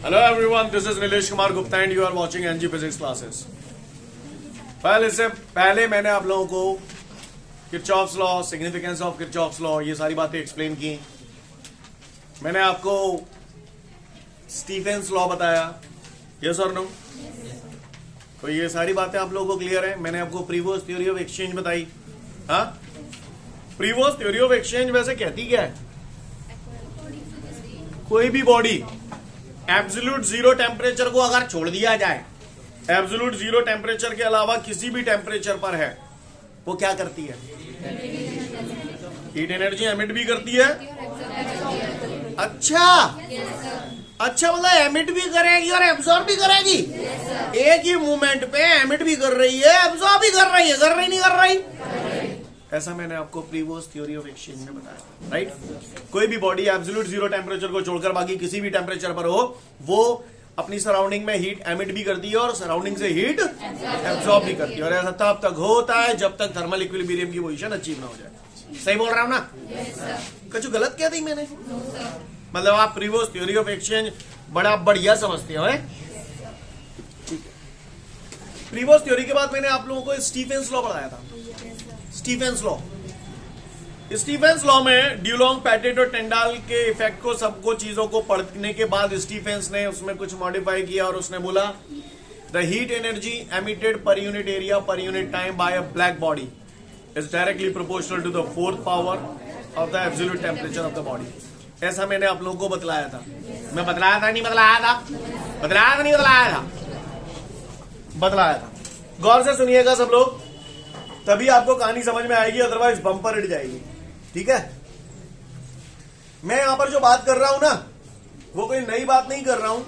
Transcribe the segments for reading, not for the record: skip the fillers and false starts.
Hello everyone, this is Nilesh Kumar Gupta and you are watching NG Physics classes. इससे पहले मैंने आप लोगों को Kirchhoff's law, significance of Kirchhoff's law, ये सारी बातें एक्सप्लेन की. मैंने आपको स्टीफेंस लॉ बताया, यस और नो? तो ये सारी बातें आप लोगों को क्लियर है. मैंने आपको प्रीवोस थ्योरी ऑफ एक्सचेंज बताई. हाँ, प्रीवोस थ्योरी ऑफ एक्सचेंज वैसे कहती क्या है? कोई भी बॉडी एब्सोल्यूट जीरो टेम्परेचर को अगर छोड़ दिया जाए, एब्सोल्यूट जीरो टेम्परेचर के अलावा किसी भी टेम्परेचर पर है, वो क्या करती है? हीट एनर्जी एमिट भी करती है. अच्छा, मतलब एमिट भी करेगी और एब्सॉर्ब भी करेगी. एक ही मूवमेंट पे एमिट भी कर रही है, एब्सॉर्ब भी कर रही है. कर रही नहीं कर रही? ऐसा मैंने आपको प्रीवोस थ्योरी ऑफ एक्सचेंज में बताया, राइट? कोई भी बॉडी एब्सोल्यूट जीरो टेम्परेचर को छोड़कर बाकी किसी भी टेम्परेचर पर हो, वो अपनी सराउंडिंग में हीट एमिट भी करती है और सराउंडिंग से हीट एब्सॉर्ब भी करती है. और ऐसा तब तक होता है जब तक थर्मल इक्विलिब्रियम की पोजीशन अचीव ना हो जाए. सही बोल रहा हूं ना? कुछ गलत क्या थी मैंने? मतलब आप प्रीवोस थ्योरी ऑफ एक्सचेंज बड़ा बढ़िया समझते हो. प्रीवोस थ्योरी के बाद मैंने आप लोगों को स्टीफेंस लॉ पढ़ाया था. स्टीफेंस लॉ में ड्यूलॉन्ग, पैटेट और टेंडाल के इफेक्ट को, सबको चीजों को पढ़ने के बाद स्टीफेंस ने उसमें कुछ मॉडिफाई किया और उसने बोला the heat energy emitted per unit area per unit time by a black body is directly proportional to the fourth power of the absolute temperature of the body. ऐसा मैंने आप लोगों को बतलाया था. मैं बतलाया था नहीं बतलाया था? बतलाया था नहीं बतलाया था? बतलाया था. गौर से सुनिएगा सब लोग, तभी आपको कहानी समझ में आएगी, अदरवाइज बम्पर हिट जाएगी. ठीक है? मैं यहां पर जो बात कर रहा हूं ना, वो कोई नई बात नहीं कर रहा हूं.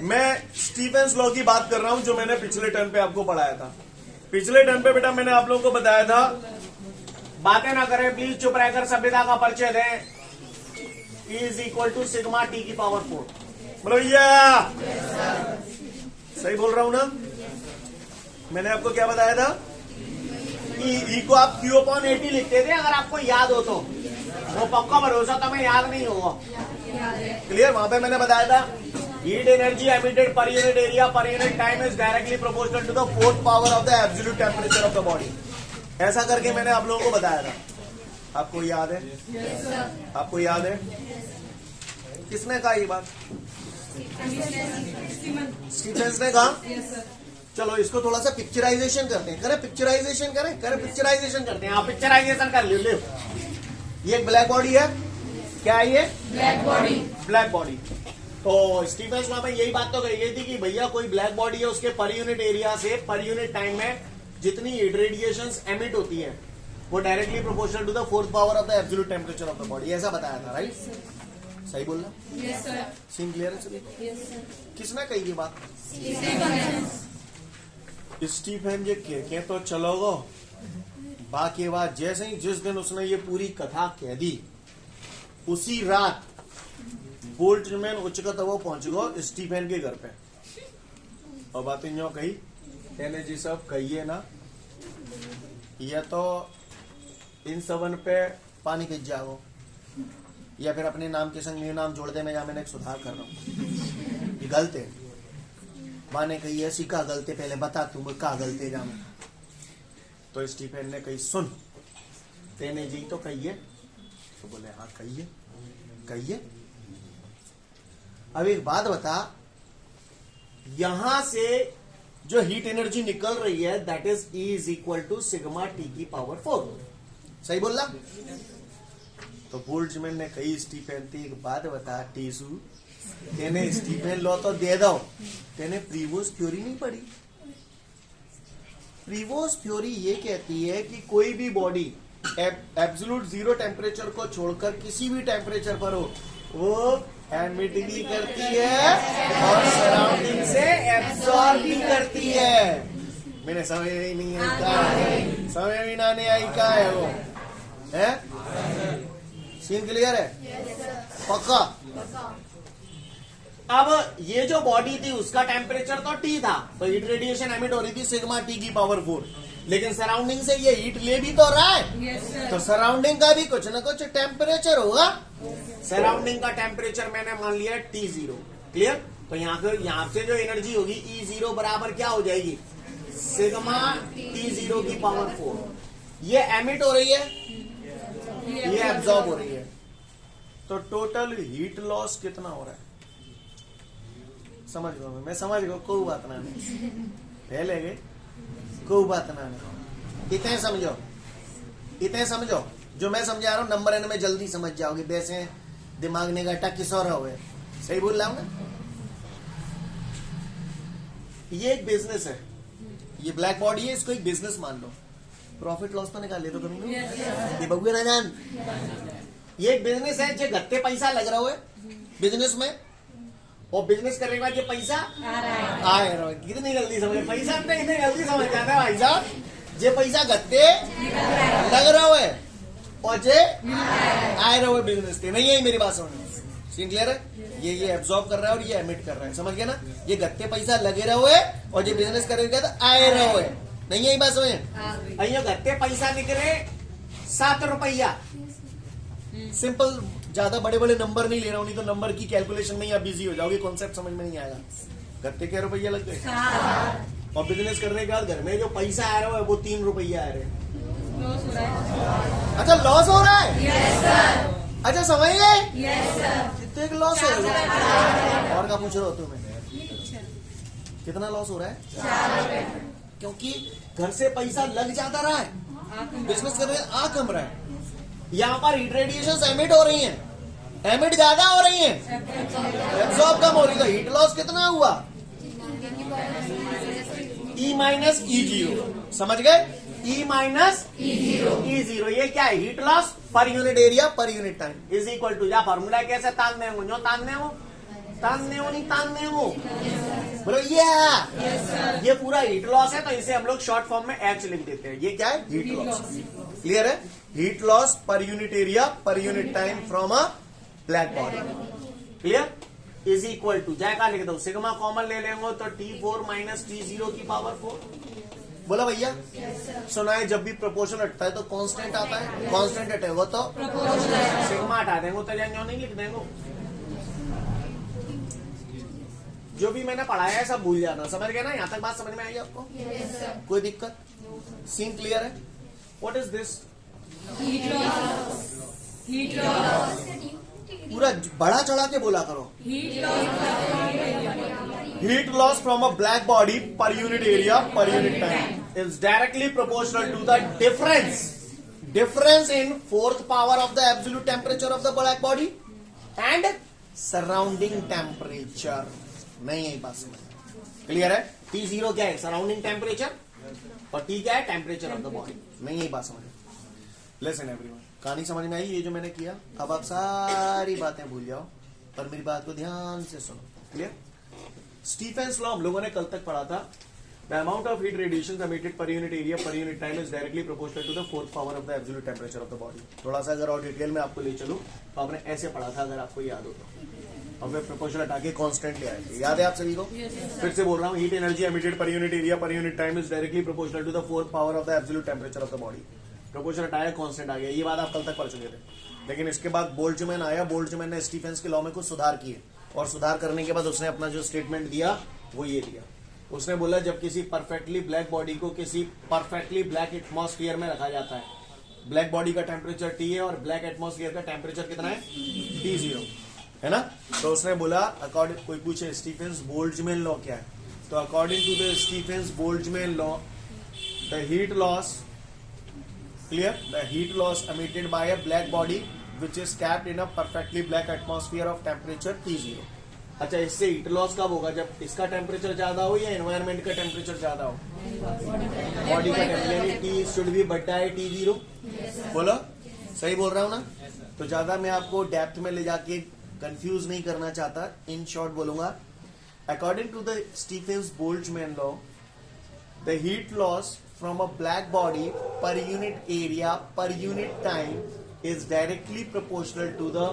मैं स्टीफेंस लॉ की बात कर रहा हूं, जो मैंने पिछले टर्म पे आपको पढ़ाया था. पिछले टर्म पे बेटा मैंने आप लोगों को बताया था, बातें ना करें प्लीज, चुप रहकर सभ्यता का परिचय दें. Is equal to sigma T की पावर 4. बोलो भैया, सही बोल रहा हूं ना? मैंने आपको क्या बताया था? ई को आप Q अपॉन AT लिखते थे, अगर आपको याद हो तो. वो पक्का भरोसा तो मैं याद नहीं होगा. क्लियर? वहां पे मैंने बताया था heat energy emitted per unit area per unit time is directly proportional to the fourth power of the absolute temperature of the body. ऐसा करके मैंने आप लोगों को बताया था. आपको याद है? आपको याद है? किसने कहा ये बात? स्टीफेंस ने कहा. चलो इसको थोड़ा सा पिक्चराइजेशन करते हैं. करें पिक्चराइजेशन, करें पिक्चराइजेशन करते हैं. आप पिक्चराइजेशन कर लो. ये एक ब्लैक बॉडी है. क्या है ये? Black body. तो स्टीफेंस लॉ में यही बात तो कही गई थी कि भैया कोई ब्लैक बॉडी है, उसके पर यूनिट एरिया से पर यूनिट टाइम में जितनी रेडिएशंस एमिट होती है, वो directly proportional to the fourth power of the absolute temperature of the body. ऐसा बताया था, राइट? सही बोलना? सीन क्लियर है सभी? किसने कही ये बात? स्टीफेन ये कह तो चलोगो. बाकी बात, जैसे ही जिस दिन उसने ये पूरी कथा कह दी, उसी रात बोल्ट्जमैन उच्च का तब पहुंच गो स्टीफेन के घर पे. और बातें जो कही कहने जी सब कहिए ना, या तो इन सबन पे पानी पिच जाओ, या फिर अपने नाम के संग मेरे नाम जोड़ दे. मैं यहाँ मैंने एक सुधार कर रहा हूँ. ये गलत है. माने कही ऐसी का गलते, पहले बता तू का गलते जाम. तो स्टीफेन ने कही सुन, तेने जी तो कहिए. तो बोले हाँ कहिए. अब एक बात बता, यहां से जो हीट एनर्जी निकल रही है, that is E is equal to sigma T की पावर 4. सही बोला? तो बोल्ट्जमैन ने कही स्टीफेन थी एक बात बता टीसू, तेने स्टीफेन लॉ तो दे दो, तेने प्रीवोस थ्योरी नहीं पढ़ी. प्रीवोस थ्योरी ये कहती है कि कोई भी बॉडी एब्सोल्यूट जीरो टेम्परेचर को छोड़कर किसी भी टेम्परेचर पर हो, वो एमिट भी करती है और सराउंडिंग से एब्सॉर्ब भी करती है. मैंने समझ नहीं आई क्या है, समझ में ना नहीं आई क्या है वो है. सीन क्लियर है? पक्का? अब ये जो बॉडी थी उसका टेम्परेचर तो T था, तो हीट रेडिएशन एमिट हो रही थी सिग्मा T की पावर 4. लेकिन सराउंडिंग से ये हीट ले भी तो रहा है. तो सराउंडिंग का भी कुछ ना कुछ टेम्परेचर होगा. सराउंडिंग का टेम्परेचर मैंने मान लिया T0. क्लियर? तो यहाँ से जो एनर्जी होगी E0 बराबर क्या हो जाएगी, सिग्मा T0 की पावर 4। ये एमिट हो रही है, ये एब्जॉर्ब हो रही है, तो टोटल हीट लॉस कितना हो रहा है, समझ लो। मैं समझ गया, कोई बात ना नहीं, पहले गए कोई बात ना नहीं, इतने समझो, इतने समझो। जो मैं समझा रहा हूं नंबर एन में जल्दी समझ जाओगे, वैसे दिमाग ने घटा किस और हुए, सही बोल रहा हूं ना। ये एक बिजनेस है, ये ब्लैक बॉडी है, इसको एक बिजनेस मान लो। प्रॉफिट लॉस तो निकाल ले तो कभी ये बगुए ना जान। ये एक बिजनेस है, जो गत्ते पैसा लग रहा है बिजनेस में, और बिजनेस करने के बाद ये पैसा आ रहा है। कितनी जल्दी समझ, पैसा तो इतनी जल्दी समझ जाता है भाई साहब। जे पैसा गत्ते लग रहा है और जे आए रहा है बिजनेस के, नहीं है मेरी बात समझ, सीन क्लियर है। ये एब्जॉर्ब कर रहा है और ये एमिट कर रहा है, समझ गया ना। ये गत्ते पैसा लगे रहो है और ये बिजनेस करेगा तो आए रहो है, नहीं है बात समझ। अयो गत्ते पैसा निकले 7 रुपया, सिंपल, ज्यादा बड़े बड़े नंबर नहीं ले रहा हूं, नहीं तो नंबर की कैलकुलेशन में ही आप बिजी हो जाओगे, कॉन्सेप्ट समझ में नहीं आएगा। गत्ते क्या रुपया लग गए, और बिजनेस करने के बाद घर में जो पैसा आ रहा है वो 3 रुपया आ रहे हैं। अच्छा लॉस हो रहा है, yes, sir. अच्छा समझ गए, yes, कितने लॉस हो रहा है, और क्या पूछ रहे हो तुम्हें, कितना लॉस हो रहा है, 4 रुपए, क्योंकि घर से पैसा लग जाता रहा है, बिजनेस करने आ कम रहा है। यहाँ पर हीट रेडिएशन एमिट हो रही हैं, एमिट ज्यादा हो रही हैं, एब्जॉर्ब कम हो रही है। हीट लॉस कितना हुआ, E माइनस E0, समझ गए, E माइनस E0। ये क्या है, heat loss per unit area per unit time is equal to, या फॉर्मूला कैसे तानने हो, जो तानने हो नहीं तानने हो, बोलो ये पूरा हीट लॉस है, तो इसे हम लोग शॉर्ट फॉर्म में H लिख देते हैं। ये क्या है, हीट लॉस। क्लियर है, heat loss per unit area per unit time from a black body. Clear, is equal to, जाए का लिख दो, सिग्मा कॉमन ले लेंगे तो T4 माइनस T0 की पावर 4। बोला भैया, सुना है जब भी प्रोपोर्शन हटता है तो कांस्टेंट आता है, कांस्टेंट हटेगा तो सिग्मा हटा देंगे, तो जाएंगे नहीं लिख देंगे। जो भी मैंने पढ़ाया है सब भूल जाना, समझ गए ना, यहाँ तक बात समझ में आई आपको, yes, कोई दिक्कत, सीन क्लियर है। What is this, heat loss, पूरा बड़ा चढ़ा के बोला करो, heat loss from a black body per unit area per unit time is directly proportional to the difference in 4th power of the absolute temperature of the black body and surrounding temperature. नहीं यही बात समझ, clear है। T0 क्या है, surrounding temperature, और T क्या है, टेम्परेचर ऑफ द बॉडी। नहीं यही बात समझ। लिसन एवरीवन, कहानी समझ में आई, ये जो मैंने किया, अब आप सारी बातें भूल जाओ पर मेरी बात को ध्यान से सुनो। क्लियर, स्टीफेंस लॉ हम लोगों ने कल तक पढ़ा था। The amount of heat radiation emitted per unit area per unit time is directly proportional to the 4th power of the absolute temperature of the body. थोड़ा सा अगर और डिटेल में आपको ले चलूं तो आपने ऐसे पढ़ा था, अगर आपको याद हो तो, और फिर प्रोपोर्शनल हटा के कांस्टेंट ले आए थे, याद है आप सभी को। फिर से बोल रहा हूँ, heat energy emitted per unit area per unit time is directly proportional to the 4th power of the absolute temperature of the body. Proportional हटाया, कांस्टेंट आ गया, ये बात आप कल तक पढ़ चुके थे। लेकिन इसके बाद बोल्ट्जमैन आया, बोल्ट्जमैन ने स्टीफेंस के लॉ में कुछ सुधार किए, और सुधार करने के बाद उसने अपना जो स्टेटमेंट दिया वो ये दिया। उसने बोला जब किसी परफेक्टली ब्लैक बॉडी को किसी परफेक्टली ब्लैक एटमॉस्फेयर में रखा जाता है, ब्लैक बॉडी का टेम्परेचर T है और ब्लैक एटमॉस्फेयर का टेम्परेचर कितना है, T0 है ना। तो उसने बोला, अकॉर्डिंग, कोई पूछे स्टीफेंस बोल्ट्जमैन लॉ क्या है, तो according to the Stefan's Boltzmann law the heat loss, clear, the heat loss emitted by a black body which is capped in a perfectly black atmosphere of temperature T0। अच्छा, इससे heat loss कब होगा, जब इसका temperature ज्यादा हो या environment का टेम्परेचर ज्यादा हो, बॉडी का टेम्परेचर T शुड बी बड़ा है T0। बोलो, सही बोल रहा हूँ ना। तो ज्यादा मैं आपको डेप्थ में ले जाके कंफ्यूज नहीं करना चाहता, इन शॉर्ट बोलूंगा, according to the Stefan's Boltzmann law the heat loss from a black body per unit area per unit time is directly proportional to the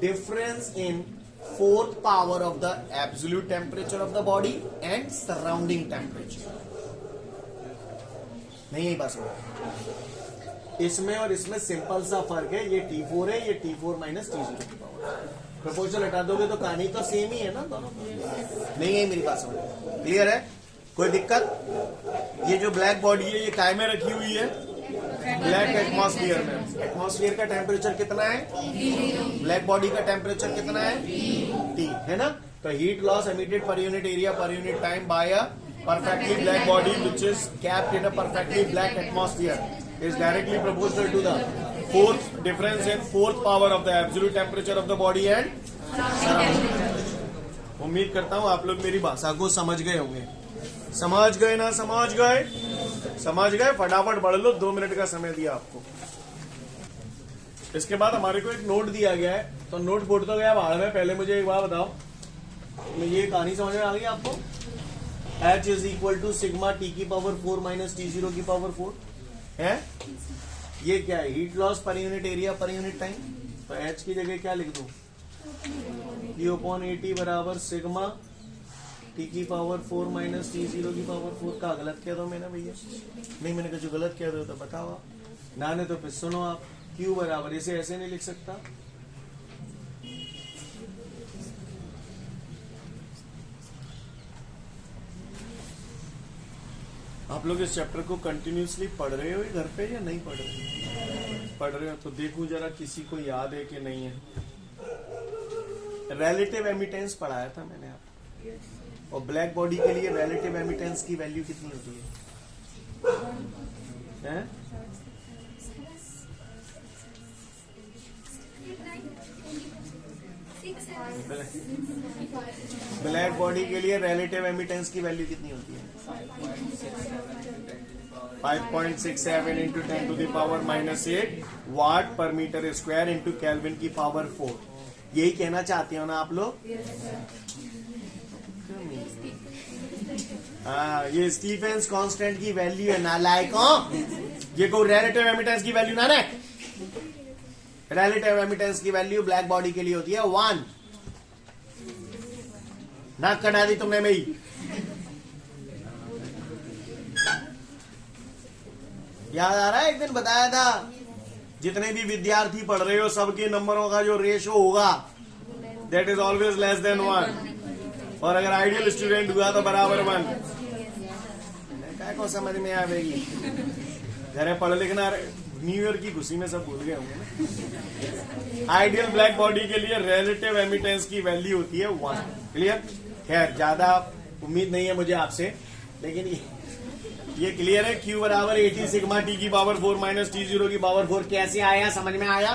difference in 4th power of the absolute temperature of the body and surrounding temperature। नहीं यही बात है, इसमें और इसमें simple सा फर्क है, ये T4 है, ये T4 माइनस T0 की पावर। प्रपोजल हटा दोगे तो कहानी तो सेम ही है ना दोनों। नहीं है मेरी बात समझ, क्लियर है? कोई दिक्कत? ये जो ब्लैक बॉडी है ये काय में रखी हुई है? ब्लैक एटमॉस्फेयर में। एटमॉस्फेयर का टेम्परेचर कितना है? ब्लैक बॉडी का टेम्परेचर कितना है? T, है ना? तो heat loss emitted per unit area per unit time by a perfectly black body which is capped in a perfectly black atmosphere is directly proportional to the fourth difference in fourth power of the absolute temperature of the body and surrounding. उम्मीद करता हूँ आप लोग मेरी भाषा को समझ गए होंगे। समझ गए ना? समझ गए? समझ गए? फटाफट पढ़ लो, 2 मिनट का समय दिया आपको। इसके बाद हमारे को एक नोट दिया गया है, तो नोट फूट तो गया बाहर में। पहले मुझे एक बात बताओ, ये कहानी समझ में आ गई आपको? H is equal to sigma T की पावर 4 माइनस टी जीरो की पावर 4 है। ये क्या है? Heat loss per unit area per unit time. तो H की जगह क्या लिख दूं? E/AT बराबर सिग्मा टी की पावर 4 माइनस टी जीरो की पावर 4 का गलत कह दो मैंने भैया? नहीं, मैंने कहा जो गलत कह दो तो बताओ आप, ना ने तो फिर सुनो आप। Q बराबर, इसे ऐसे नहीं लिख सकता। आप लोग इस चैप्टर को कंटिन्यूसली पढ़ रहे हो घर पे या नहीं पढ़ रहे? पढ़ रहे हो तो देखो जरा किसी को याद है कि नहीं है। रिलेटिव एमिटेंस पढ़ाया था मैंने आपको, और ब्लैक बॉडी के लिए रिलेटिव एमिटेंस की वैल्यू कितनी होती है? ब्लैक बॉडी के लिए रिलेटिव एमिटेंस की वैल्यू कितनी होती है? 5.67 इंटू 10 टू द पावर -8 वाट पर मीटर स्क्वायर इंटू केल्विन की पावर 4। यही कहना चाहते हो ना आप लोग? हाँ, ये स्टीफेंस कांस्टेंट की वैल्यू है नालायकों। ये कोई रिलेटिव एमिटेंस की वैल्यू ना? रिलेटिव एमिटेंस की वैल्यू ब्लैक बॉडी के लिए होती है 1। नाक कटा दी तुमने मेरी। याद आ रहा है? एक दिन बताया था, जितने भी विद्यार्थी पढ़ रहे हो सबके नंबरों का जो रेशो होगा that is always less than 1, और अगर आइडियल स्टूडेंट हुआ तो बराबर 1। क्या को समझ में आएगी? जरा पढ़ लिखना। न्यू ईयर की खुशी में सब भूल गए होंगे ना। आइडियल ब्लैक बॉडी के लिए रिलेटिव एमिटेंस की वैल्यू होती है 1। क्लियर? खैर ज्यादा उम्मीद नहीं है मुझे आपसे, लेकिन ये क्लियर है। Q बराबर 80 सिग्मा टी की पावर 4 माइनस टी जीरो की पावर 4 कैसे आया? समझ में आया?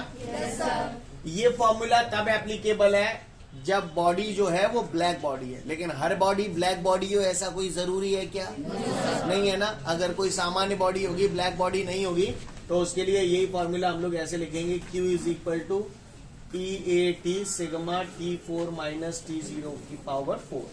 ये फॉर्मूला तब एप्लीकेबल है जब बॉडी जो है वो ब्लैक बॉडी है, लेकिन हर बॉडी ब्लैक बॉडी हो ऐसा कोई जरूरी है क्या? नहीं है ना। अगर कोई सामान्य बॉडी होगी, ब्लैक बॉडी नहीं होगी, तो उसके लिए यही फॉर्मूला हम लोग ऐसे लिखेंगे, Q is equal to EAT sigma T4 minus T0 की पावर 4।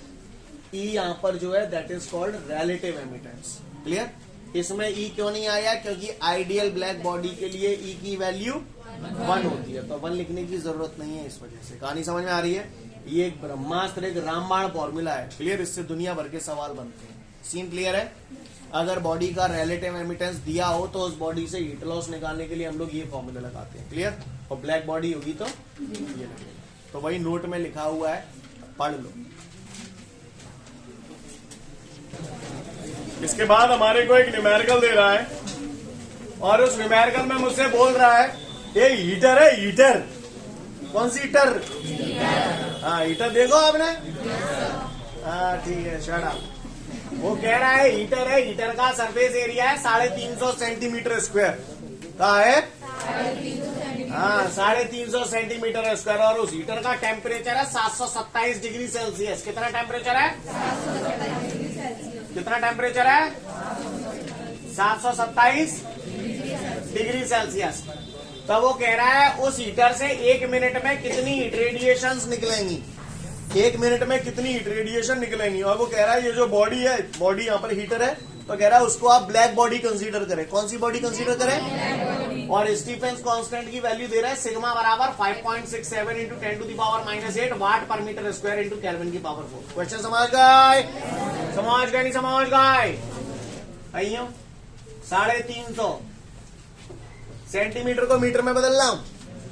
E यहाँ पर जो है that is called relative emittance. Clear? इसमें E क्यों नहीं आया? क्योंकि आइडियल ब्लैक बॉडी के लिए E की वैल्यू 1 होती है, तो 1 लिखने की जरूरत नहीं है। इस वजह से कहानी समझ में आ रही है? ये एक ब्रह्मास्त्र, एक रामबाण फॉर्मूला है। क्लियर? इससे दुनिया भर के सवाल बनते हैं। सीन क्लियर है? अगर बॉडी का रिलेटिव एमिटेंस दिया हो तो उस बॉडी से हीट लॉस निकालने के लिए हम लोग ये फॉर्मूला लगाते हैं। क्लियर? और ब्लैक बॉडी होगी तो ये लगेगा। तो वही नोट में लिखा हुआ है, पढ़ लो। इसके बाद हमारे को एक न्यूमेरिकल दे रहा है, और उस न्यूमेरिकल में मुझसे बोल रहा है ये हीटर है। हीटर कौन सी हीटर? हाँ, हीटर देखो आपने? हाँ ठीक है, शट अप। वो कह रहा है हीटर है, हीटर का सरफेस एरिया है 350 सेंटीमीटर स्क्वायर का है। हाँ, 350 सेंटीमीटर स्क्वायर, और उस हीटर का टेम्परेचर है 727 डिग्री सेल्सियस। कितना टेम्परेचर है? कितना टेम्परेचर है? 727 डिग्री सेल्सियस। तो वो कह रहा है उस हीटर से 1 मिनट में कितनी हीट रेडिएशंस निकलेंगी? 1 मिनट में कितनी हीट रेडिएशन निकलेंगी? और वो कह रहा है ये जो बॉडी है, बॉडी यहाँ पर हीटर है, तो कह रहा है उसको आप ब्लैक बॉडी कंसीडर करें। कौन सी बॉडी कंसीडर करें? और स्टीफेंस कांस्टेंट की वैल्यू दे रहा है सिग्मा बराबर 5.67 इंटू 10 टू द पावर -8 वाट पर मीटर स्क्वायर इंटू केल्विन की पावर 4। क्वेश्चन समझ गए? समझ गए? नहीं समझ गए? आइयो 350 सेंटीमीटर को मीटर में बदल रहा हूं।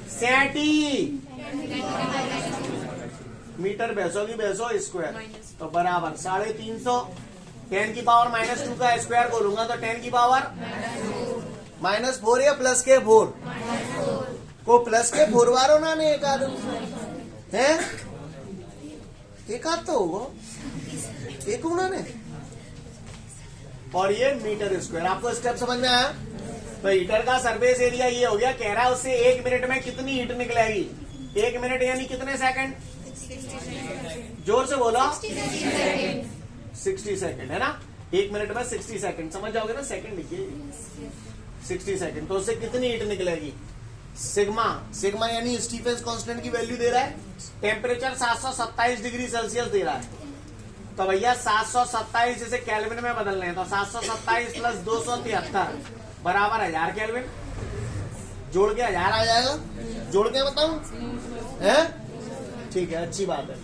सेंटी मीटर भैंसों की भैंसों स्क्वायर, तो बराबर 350 10 की पावर -2 का स्क्वायर बोलूंगा तो 10 की पावर -4 या प्लस के 4 को प्लस के 4 बार होना ने एक आध है, एक आध तो होगा एक होना ने। और ये मीटर स्क्वायर, आपको स्टेप समझ में आया। तो हीटर का सरफेस एरिया ये हो गया, कह रहा है उससे 1 मिनट में कितनी हीट निकलेगी। 1 मिनट यानी कितने सेकंड, जोर से बोलो 60 सेकंड है ना। 1 मिनट में 60 सेकंड, समझ जाओगे ना, सेकंड लिखिए 60 सेकंड। तो उससे कितनी हीट निकलेगी, सिग्मा, सिग्मा यानी स्टीफेंस कांस्टेंट की वैल्यू दे रहा है। टेम्परेचर 727 डिग्री सेल्सियस दे रहा है, तो भैया 727 जैसे केल्विन में बदलने हैं, तो 727 प्लस 273 बराबर 1000 केल्विन। जोड़ के 1000 आ जाएगा, जोड़ के बताऊं है, ठीक है, अच्छी बात है।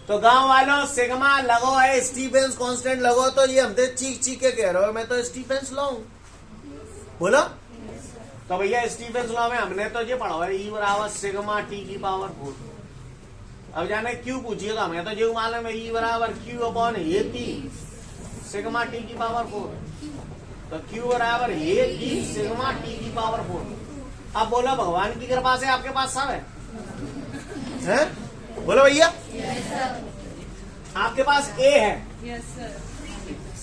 तो गांव वालों सिग्मा लगो है, स्टीफेंस कांस्टेंट लगो, तो ये हमसे चीख चीख के कह रहे हो मैं तो स्टीफेंस लॉ हूं, बोलो। तो भैया स्टीफेंस लॉ में हमने तो ये पढ़ा है, ई बराबर सिग्मा टी की पावर 4। अब जाने क्यू पूछिएगा, मैं तो जो मालूम है ई बराबर Q upon A T sigma T की पावर 4, तो क्यू बराबर ए टी सिग्मा टी की पावर 4। अब बोलो भगवान की कृपा से आपके पास सब है? बोलो भैया आपके पास ए है,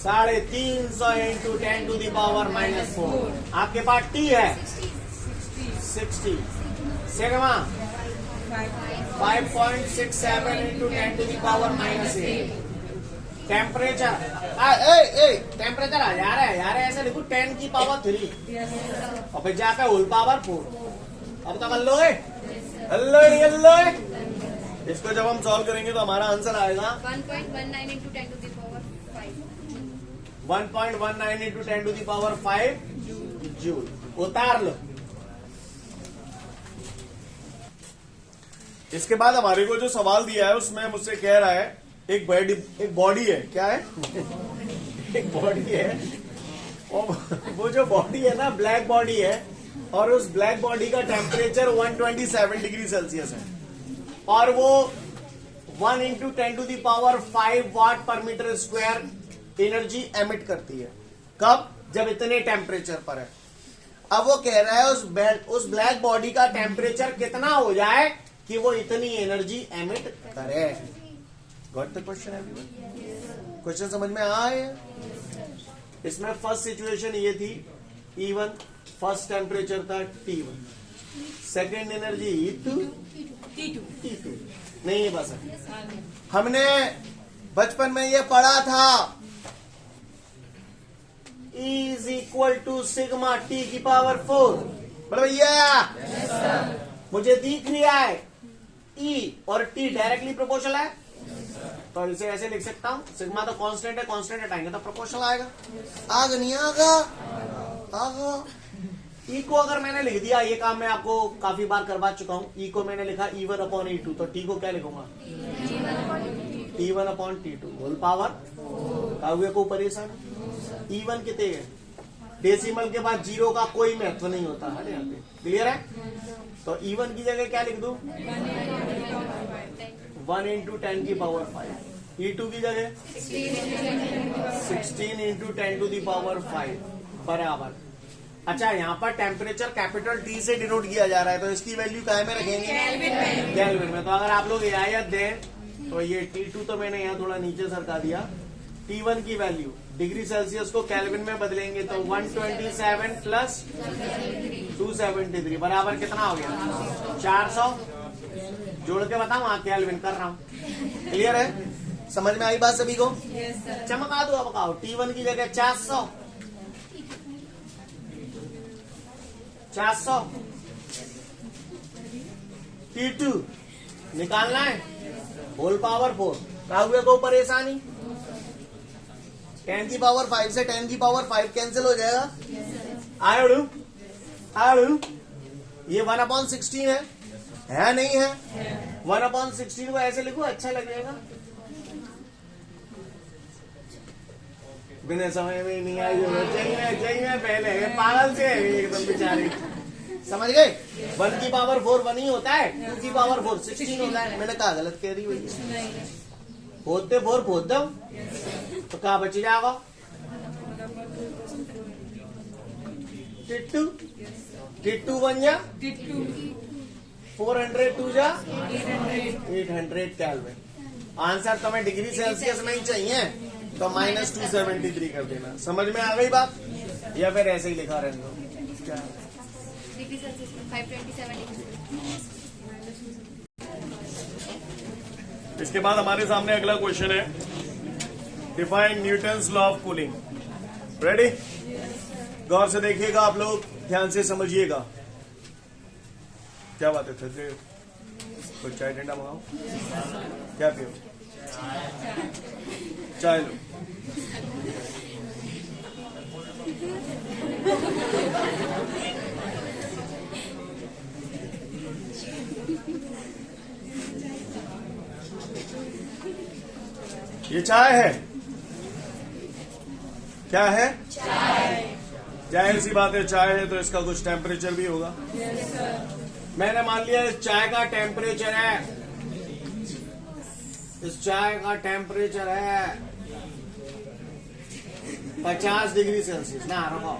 350 इंटू 10 टू दी पावर -4। आपके पास टी है 60, sigma 5.67 into 10 to the power -8। Temperature temperature 1000 है, ऐसे लिखो 10 की पावर 3 और फिर जाकर होल पावर 4। अब तो कर लोगे, हल्लो। इसको जब हम सॉल्व करेंगे तो हमारा आंसर आएगा 1.19 into 10 to the power 5। 1.19 into 10 to the power 5 joule. उतार लो। इसके बाद हमारे को जो सवाल दिया है उसमें मुझसे कह रहा है एक बॉडी है, क्या है एक बॉडी है, और वो जो बॉडी है ना ब्लैक बॉडी है, और उस ब्लैक बॉडी का टेम्परेचर 127 डिग्री सेल्सियस है, और वो 1 इंटू 10 टू दी पावर 5 वाट पर मीटर स्क्वायर एनर्जी एमिट करती है। कब, जब इतने टेम्परेचर पर है। अब वो कह रहा है उस ब्लैक बॉडी का टेम्परेचर कितना हो जाए कि वो इतनी एनर्जी एमिट करे। Got the question everyone? Question समझ में आए? इसमें फर्स्ट सिचुएशन ये थी E1, फर्स्ट टेम्परेचर था T1, second energy E2, T2 नहीं है बस। हमने बचपन में ये पढ़ा था E is equal to sigma T की पावर 4। बोलो भैया मुझे दिख रहा है E और T डायरेक्टली प्रोपोर्शनल है, तो इसे ऐसे लिख सकता हूं, सिग्मा तो कांस्टेंट है, कांस्टेंट हटाएंगे तो प्रोपोर्शनल आएगा। आगे नहीं आगा। E को अगर मैंने लिख दिया, ये काम मैं आपको काफी बार करवा चुका हूं, E को मैंने लिखा E1 अपॉन E2, तो T को क्या लिखूंगा T1 upon T2 whole power काव्य को परेशान। E1 कितने है, डेसिमल के बाद 0 का कोई महत्व नहीं होता है यहाँ पे, क्लियर है? तो E1 की जगह क्या लिख दूं 1 इंटू 10 की पावर 5। E2 की जगह 16 इंटू 10 टू दी पावर 5 बराबर। अच्छा यहाँ पर टेम्परेचर कैपिटल T से डिनोट किया जा रहा है, तो इसकी वैल्यू काय में रखेंगे केल्विन में। तो अगर आप लोग रियायत दें तो ये T2 तो मैंने यहाँ थोड़ा नीचे सरका दिया, T1 की वैल्यू डिग्री सेल्सियस को केल्विन में बदलेंगे तो 127 प्लस 273 बराबर कितना हो गया 400। जोड़ के बताऊं, हाँ केल्विन कर रहा हूं। क्लियर है? समझ में आई बात सभी को? चमका दो अब आओ, T1 की जगह 400 T2 निकालना है होल पावर 4। काव्य को परेशानी 10 की पावर 5 से 10 की पावर 5 कैंसिल हो जाएगा। आयु ये 1/16 है नहीं है? 1/16 को ऐसे लिखो, अच्छा लगेगा। बिना समय में नहीं आई, जय में पहले पागल से एकदम बेचारी समझ गए? 1 की पावर 4 1 ही होता है, 2 की पावर 4 16 होता है। मैंने कहा गलत कह रही भैया, होते 4 फोड़ दो तो क्या बच जाएगा? टिट्टू टिट्टू बन जा 400 टू जा 800 केल्विन। आंसर तुम्हें डिग्री सेल्सियस में ही चाहिए तो -273 कर देना। समझ में आ गई बात? या फिर ऐसे ही लिखा रहने दो? क्या डिग्री सेल्सियस 527 डिग्री। इसके बाद हमारे सामने अगला क्वेश्चन है, define Newton's law of cooling. Ready? गौर से देखिएगा आप लोग, ध्यान से समझिएगा। क्या बात है? फिर कुछ चाय ठंडा मंगाओ, क्या पियो? चाय लो। ये चाय है। क्या है? चाय। जाहिर सी बात है, चाय है तो इसका कुछ टेम्परेचर भी होगा। मैंने मान लिया इस चाय का टेम्परेचर है, इस चाय का टेम्परेचर है 50 डिग्री सेल्सियस। ना रखो,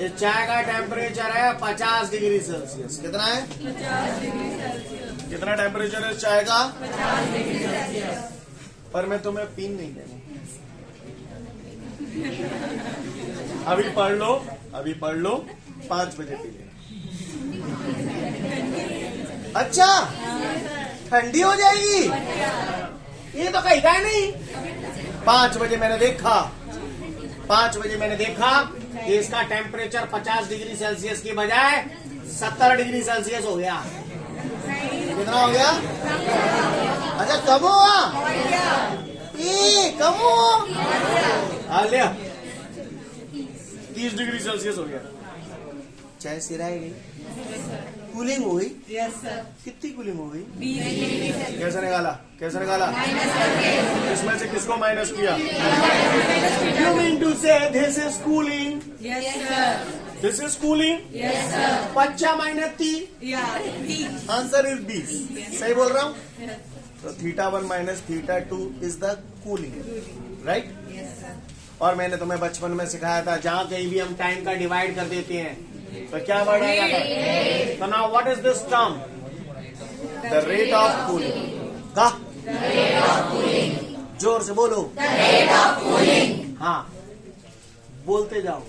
इस चाय का टेम्परेचर है 50 डिग्री सेल्सियस। कितना है? 50 डिग्री सेल्सियस। कितना टेम्परेचर है इस चाय का? 50 डिग्री सेल्सियस। पर मैं तुम्हें पीन नहीं देना। अभी पढ़ लो, अभी पढ़ लो, 5 बजे पी लेना। अच्छा, ठंडी हो जाएगी? ये तो कहीं का नहीं। 5 बजे मैंने देखा, 5 बजे मैंने देखा कि इसका टेम्परेचर 50 डिग्री सेल्सियस की बजाय 70 डिग्री सेल्सियस हो गया। कितना हो गया? अच्छा, कम हुआ? कम हुआ? लिया 30 डिग्री सेल्सियस हो गया। चाय सिराई गई, कूलिंग हो गई। Yes sir. कितनी कूलिंग हो गई? 20 डिग्री। कैसे निकाला? कैसे निकाला? इसमें से किसको माइनस किया? यू मीन टू से this is cooling? Yes sir. This is cooling? Yes sir. 50 - 30, answer is 20। सही बोल रहा हूँ? तो θ1 - θ2 इज द कूलिंग, राइट? और मैंने तुम्हें बचपन में सिखाया था, जहां कहीं भी हम टाइम का डिवाइड कर देते हैं तो क्या वर्ड आएगा? तो now what is this term? The rate of cooling. का जोर से बोलो। The rate of cooling. हाँ, बोलते जाओ।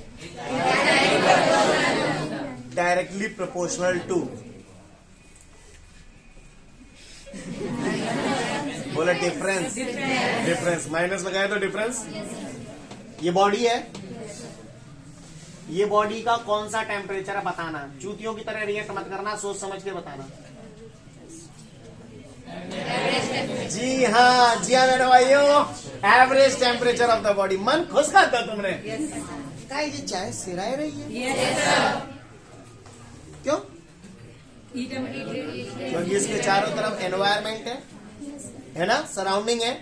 Directly proportional to. बोला डिफरेंस। डिफरेंस माइनस लगाए तो डिफरेंस। ये बॉडी है, ये बॉडी का कौन सा टेम्परेचर है बताना। चूतियों की तरह रिएक्ट मत करना, सोच समझ के बताना। जी हाँ, जी हाँ मेरे भाइयों, average temperature of the body. मन खुश कर दो तुमने। ये चाय सिराए रही है? क्यों? क्योंकि इसके चारों तरफ एनवायरमेंट है ना, सराउंडिंग है।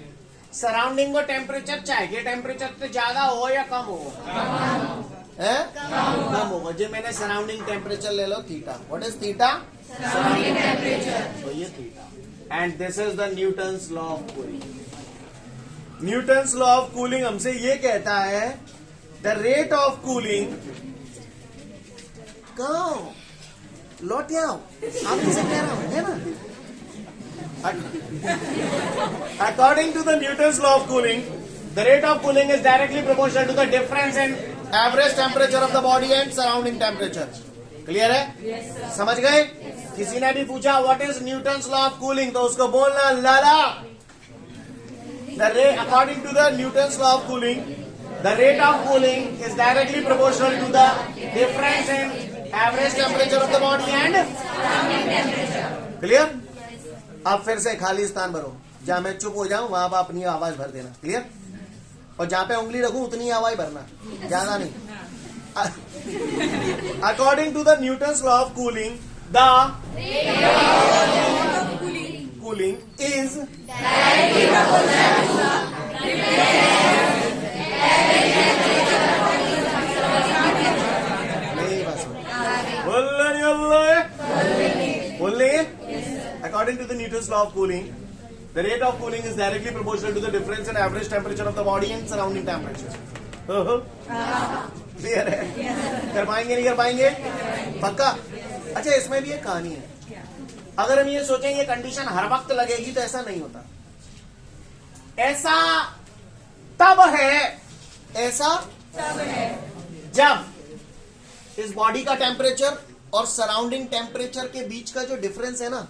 सराउंडिंग को टेम्परेचर चाय के टेम्परेचर से ज्यादा हो या कम हो? कम होगा। जो मैंने सराउंडिंग टेम्परेचर ले लो theta. What is theta? Surrounding temperature. तो ये theta. And this is the Newton's law of cooling. Newton's law of cooling हमसे ये कहता है द रेट ऑफ कूलिंग। कहो लौट आओ, आप किसे कह रहा हूं, है ना? According to the Newton's law of cooling, the rate of cooling is directly proportional to the difference in average temperature of the body and surrounding temperature. Clear है? Yes, sir. समझ गए? किसी ने भी पूछा what is Newton's law of cooling, तो उसको बोलना लाला। The rate, according to the Newton's law of cooling, the rate of cooling is directly proportional to the difference in average temperature of the body and surrounding temperature. Clear? अब फिर से खाली स्थान भरो, जहां मैं चुप हो जाऊं वहां पर अपनी आवाज भर देना। क्लियर? और जहां पे उंगली रखूं उतनी आवाज भरना, ज्यादा नहीं। According to the Newton's law of cooling, the cooling is नहीं, बस the Newton's law of cooling, the rate of cooling is directly proportional to the difference in average temperature of the body and surrounding temperature. Clear है? कर पाएंगे नहीं कर पाएंगे? पक्का? अच्छा, इसमें भी एक कहानी है. अगर हम ये सोचें ये कंडीशन हर वक्त लगेगी तो ऐसा नहीं होता. ऐसा तब है जब इस बॉडी का टेम्परेचर और सराउंडिंग टेम्परेचर के बीच का जो डिफरेंस है ना,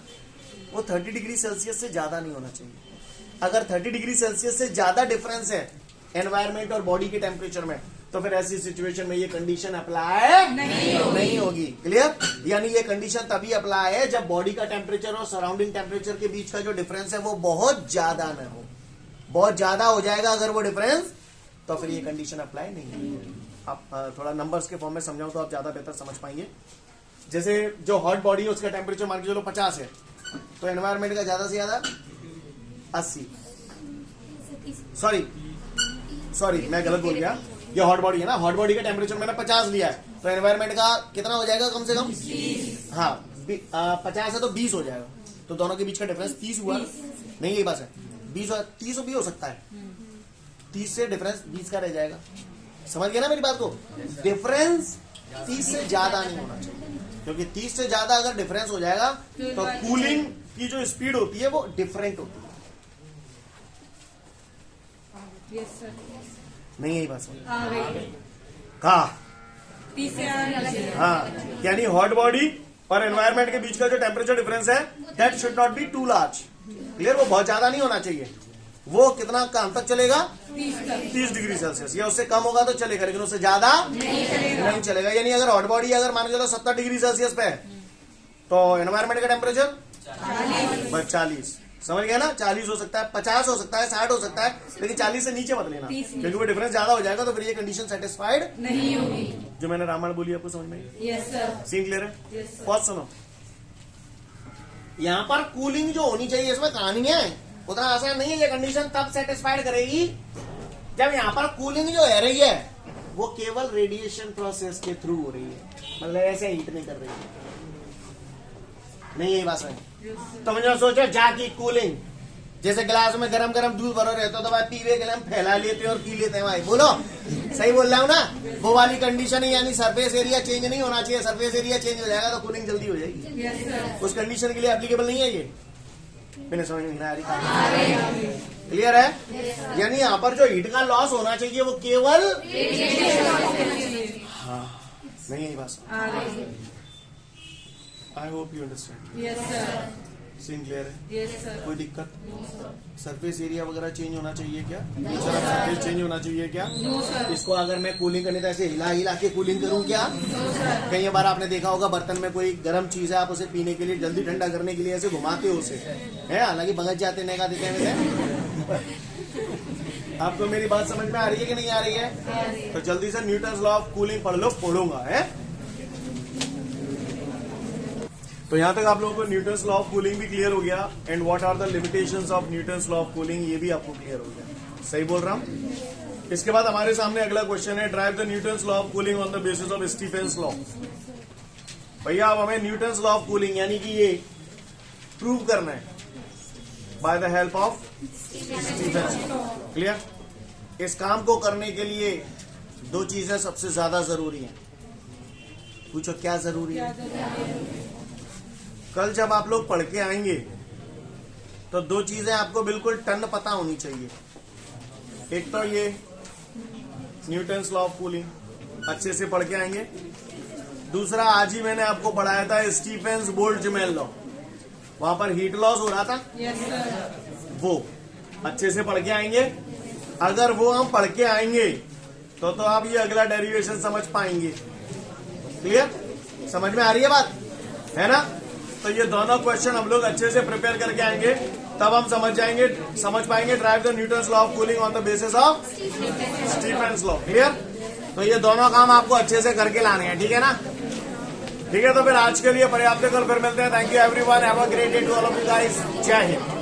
वो 30 डिग्री सेल्सियस से ज्यादा नहीं होना चाहिए. अगर 30 डिग्री सेल्सियस से ज्यादा डिफरेंस है एनवायरमेंट और बॉडी के टेम्परेचर में, तो फिर ऐसी सिचुएशन में ये कंडीशन अप्लाई नहीं होगी. क्लियर? यानी ये कंडीशन तभी अप्लाई है जब बॉडी का टेम्परेचर और सराउंडिंग टेम्परेचर के बीच का जो डिफरेंस है वो बहुत ज्यादा न हो. बहुत ज्यादा हो जाएगा अगर वो डिफरेंस, तो फिर ये कंडीशन अप्लाई नहीं होगी. आप थोड़ा नंबर्स के फॉर्म में समझाऊं तो आप ज्यादा बेहतर समझ पाएंगे. जैसे जो हॉट बॉडी है उसका टेम्परेचर मान के चलो 50 है, तो एनवायरमेंट का ज्यादा से ज्यादा 80. सॉरी मैं गलत बोल गया. ये हॉट बॉडी है ना, हॉट बॉडी का टेम्परेचर मैंने 50 लिया है, तो एनवायरमेंट का कितना हो जाएगा कम से कम? 20. हाँ, 50 है तो 20 हो जाएगा. तो दोनों के बीच का डिफरेंस 30 हुआ. नहीं, यही बात है. 20 और 30 भी हो सकता है. 30 से डिफरेंस 20 का रह जाएगा. समझ गया ना मेरी बात को? डिफरेंस 30 से ज्यादा नहीं होना चाहिए, क्योंकि 30 से ज्यादा अगर डिफरेंस हो जाएगा तो कूलिंग की जो स्पीड होती है वो डिफरेंट होती है. नहीं, यही बात समझ कहा. हाँ, यानी हॉट बॉडी और एनवायरमेंट के बीच का जो टेम्परेचर डिफरेंस है, that should not be too large. Clear? वो बहुत ज्यादा नहीं होना चाहिए. वो कितना काम तक चलेगा? 30 डिग्री सेल्सियस. या उससे कम होगा तो चलेगा, लेकिन उससे ज्यादा नहीं चलेगा. यानी अगर हॉट बॉडी अगर मान के चलो 70 डिग्री सेल्सियस पे है, तो एनवायरमेंट का टेम्परेचर 40. समझ गया ना? 40 हो सकता है, 50 हो सकता है, 60 हो सकता है, लेकिन 40 से नीचे मत लेना, क्योंकि वो डिफरेंस ज्यादा हो जाएगा तो फिर ये कंडीशन सेटिस्फाइड नहीं होगी. जो मैंने रामायण बोली आपको समझ में? Yes sir. सीन क्लियर है? बहुत सुनो. यहाँ पर कूलिंग जो होनी चाहिए, इसमें कहानी है, उतना आसान नहीं है. ये कंडीशन तब सेटिस्फाइड करेगी जब यहाँ पर कूलिंग जो है रही है वो केवल रेडिएशन प्रोसेस के थ्रू हो रही है, मतलब ऐसे हीट नहीं कर रही है. नहीं, यही बात है. तो मुझे सोचो जाके कूलिंग, जैसे गिलास में गरम गरम दूध भरो रहता तो भाई पीवे के लिए हम फैला लेते और पी लेते हैं. भाई बोलो, सही बोल रहा हूँ ना? वो वाली कंडीशन है, यानी सरफेस एरिया चेंज नहीं होना चाहिए. सरफेस एरिया चेंज हो जाएगा तो कूलिंग जल्दी हो जाएगी. उस कंडीशन के लिए एप्लीकेबल नहीं है ये. मैंने समझ में नहीं आ रही. क्लियर है? यानी यहाँ पर जो हीट का लॉस होना चाहिए वो केवल नहीं, यही बात. I hope you understand. Yes sir. Scene clear है? Yes sir. कोई दिक्कत? सरफेस एरिया वगैरह चेंज होना चाहिए क्या? सरफेस चेंज होना चाहिए क्या? इसको अगर मैं कूलिंग करने तो ऐसे हिला के कूलिंग करूं क्या? कई बार आपने देखा होगा बर्तन में कोई गर्म चीज है, आप उसे पीने के लिए जल्दी ठंडा करने के लिए ऐसे घुमाते हो उसे, है? हालांकि भगत जाते नहीं का देते हैं. आपको मेरी बात समझ में आ रही है कि नहीं आ रही है? तो जल्दी से न्यूटन्स लॉ ऑफ कूलिंग पढ़ लो, पढ़ूंगा है. तो यहां तक आप लोगों को न्यूटन्स लॉ ऑफ कूलिंग भी क्लियर हो गया, and what are the limitations of Newton's law of cooling ये भी आपको क्लियर हो गया. सही बोल रहा हूं? इसके बाद हमारे सामने अगला क्वेश्चन है, drive the Newton's law of cooling on the basis of Stephen's law. भैया अब हमें न्यूटन्स लॉ ऑफ कूलिंग यानी कि ये प्रूव करना है by the help of Stefan's. Clear? इस काम को करने के लिए दो चीजें सबसे ज्यादा जरूरी हैं. पूछो क्या जरूरी है? कल जब आप लोग पढ़ के आएंगे तो दो चीजें आपको बिल्कुल टन पता होनी चाहिए. एक तो ये न्यूटन्स लॉ ऑफ कूलिंग अच्छे से पढ़ के आएंगे. दूसरा आज ही मैंने आपको पढ़ाया था स्टीफेंस बोल्ट्जमैन लॉ, वहां पर हीट लॉस हो रहा था. yes, वो अच्छे से पढ़ के आएंगे. अगर वो हम पढ़ के आएंगे तो आप ये अगला डेरिवेशन समझ पाएंगे. क्लियर? समझ में आ रही है बात? है ना? तो ये दोनों क्वेश्चन हम लोग अच्छे से प्रिपेयर करके आएंगे, तब हम समझ पाएंगे drive the Newton's law of cooling on the basis of Stephen's law. Clear? तो ये दोनों काम आपको अच्छे से करके लाने हैं. ठीक है ना? ठीक है, तो फिर आज के लिए पर्याप्त है. कल फिर मिलते हैं. Thank you everyone. Have a great day to all of you guys. जय हिंद.